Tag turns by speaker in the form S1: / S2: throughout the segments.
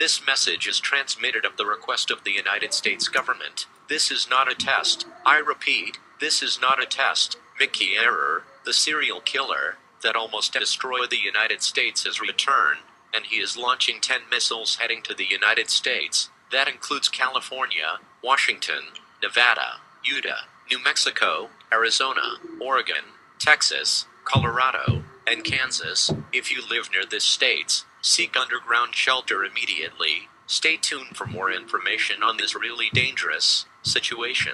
S1: This message is transmitted at the request of the United States government. This is not a test. I repeat, this is not a test. Mickey Error, the serial killer that almost destroyed the United States, has returned, and he is launching 10 missiles heading to the United States. That includes California, Washington, Nevada, Utah, New Mexico, Arizona, Oregon, Texas, Colorado, and Kansas. If you live near these states, seek underground shelter immediately. Stay tuned for more information on this really dangerous situation.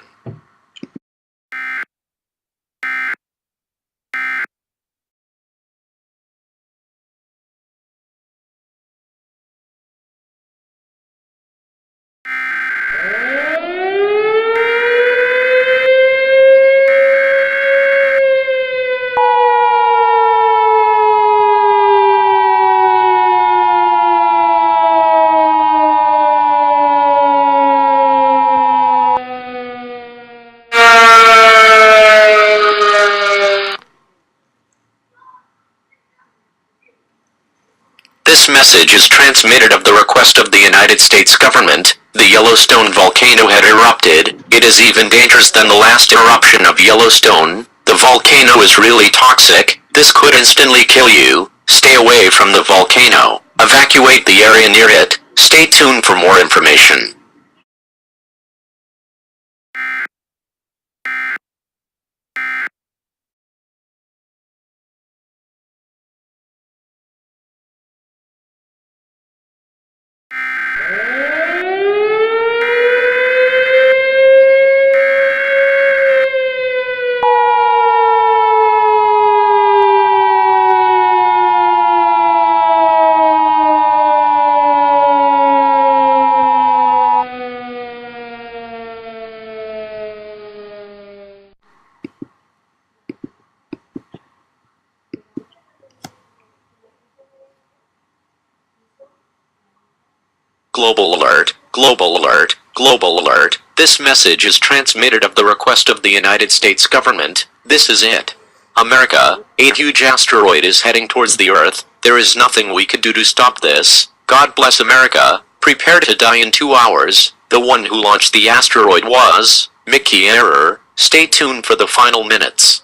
S1: This message is transmitted at the request of the United States government. The Yellowstone volcano had erupted. It is even dangerous than the last eruption of Yellowstone. The volcano is really toxic. This could instantly kill you. Stay away from the volcano. Evacuate the area near it. Stay tuned for more information. Global alert, global alert, global alert. This message is transmitted at the request of the United States government. This is it. America, a huge asteroid is heading towards the Earth. There is nothing we could do to stop this. God bless America. Prepare to die in 2 hours. The one who launched the asteroid was Mickey Error. Stay tuned for the final minutes.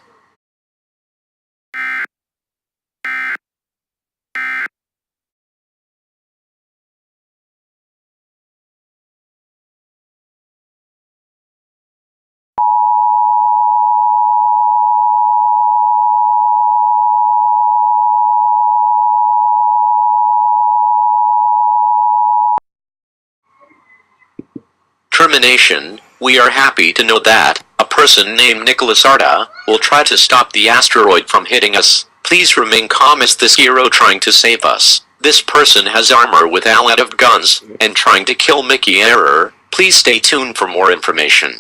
S1: Termination. We are happy to know that a person named Nicholas Arda will try to stop the asteroid from hitting us. Please remain calm as this hero trying to save us. This person has armor with a lot of guns and trying to kill Mickey Error. Please stay tuned for more information.